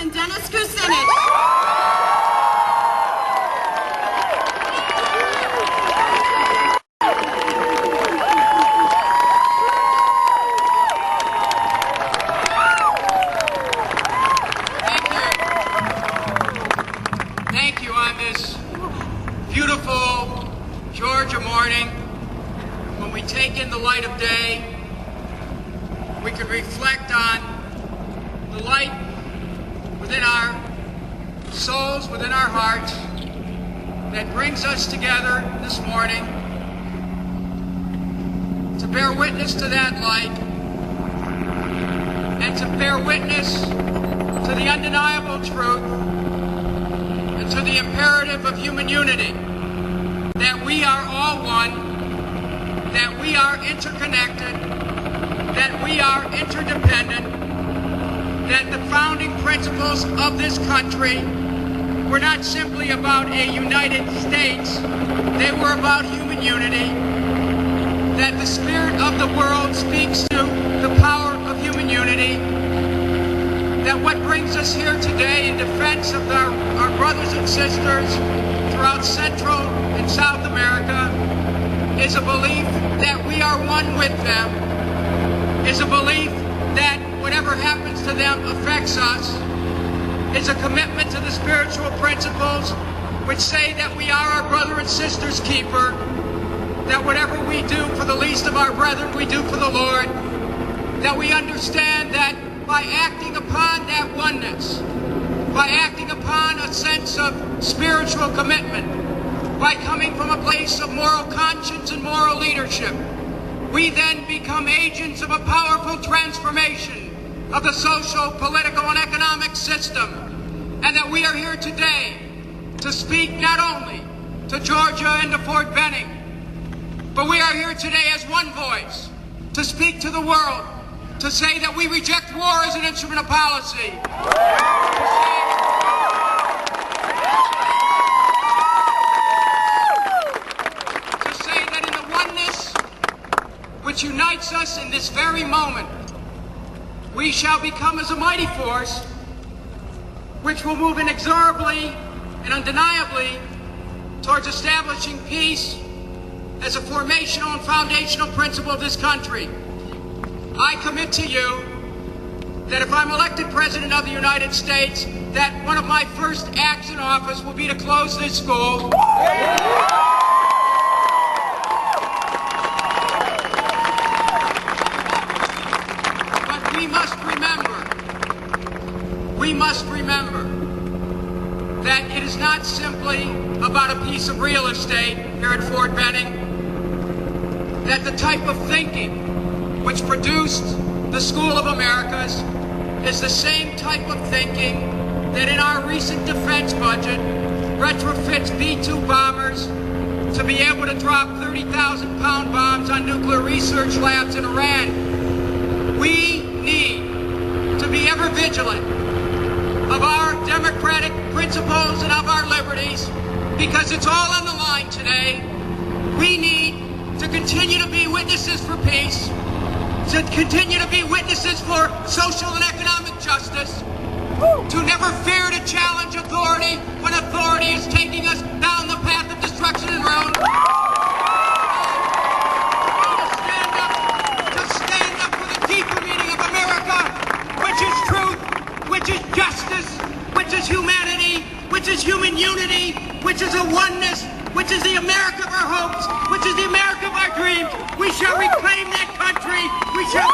Congressman Dennis Kucinich. Thank you on this beautiful Georgia morning when we take in the light of day. We could reflect on the light within our souls, within our hearts, that brings us together this morning to bear witness to that light and to bear witness to the undeniable truth and to the imperative of human unity, that we are all one, that we are interconnected, that we are interdependent, that the founding principles of this country were not simply about a United States, they were about human unity, that the spirit of the world speaks to the power of human unity, that what brings us here today in defense of our brothers and sisters throughout Central and South America is a belief that we are one with them, is a belief that whatever happens to them affects us, is a commitment to the spiritual principles which say that we are our brother and sister's keeper, that whatever we do for the least of our brethren, we do for the Lord, that we understand that by acting upon that oneness, by acting upon a sense of spiritual commitment, by coming from a place of moral conscience and moral leadership, we then become agents of a powerful transformation of the social, political, and economic system. And that we are here today to speak not only to Georgia and to Fort Benning, but we are here today as one voice to speak to the world, to say that we reject war as an instrument of policy. To say that in the oneness which unites us in this very moment, we shall become as a mighty force which will move inexorably and undeniably towards establishing peace as a formational and foundational principle of this country. I commit to you that if I'm elected President of the United States, that one of my first acts in office will be to close this school. But we must remember that it is not simply about a piece of real estate here at Fort Benning, that the type of thinking which produced the School of Americas is the same type of thinking that in our recent defense budget retrofits B-2 bombers to be able to drop 30,000-pound bombs on nuclear research labs in Iran. We need to be ever vigilant of our democratic principles and of our liberties, because it's all on the line today. We need to continue to be witnesses for peace, to continue to be witnesses for social and economic justice, to never fear to challenge authority when authority is taking us down the path of destruction and ruin. To stand up for the deeper meaning of America, which is truth, which is justice, which is humanity, which is human unity, which is a oneness, which is the America of our hopes, which is the America of our dreams. We shall reclaim that country. We shall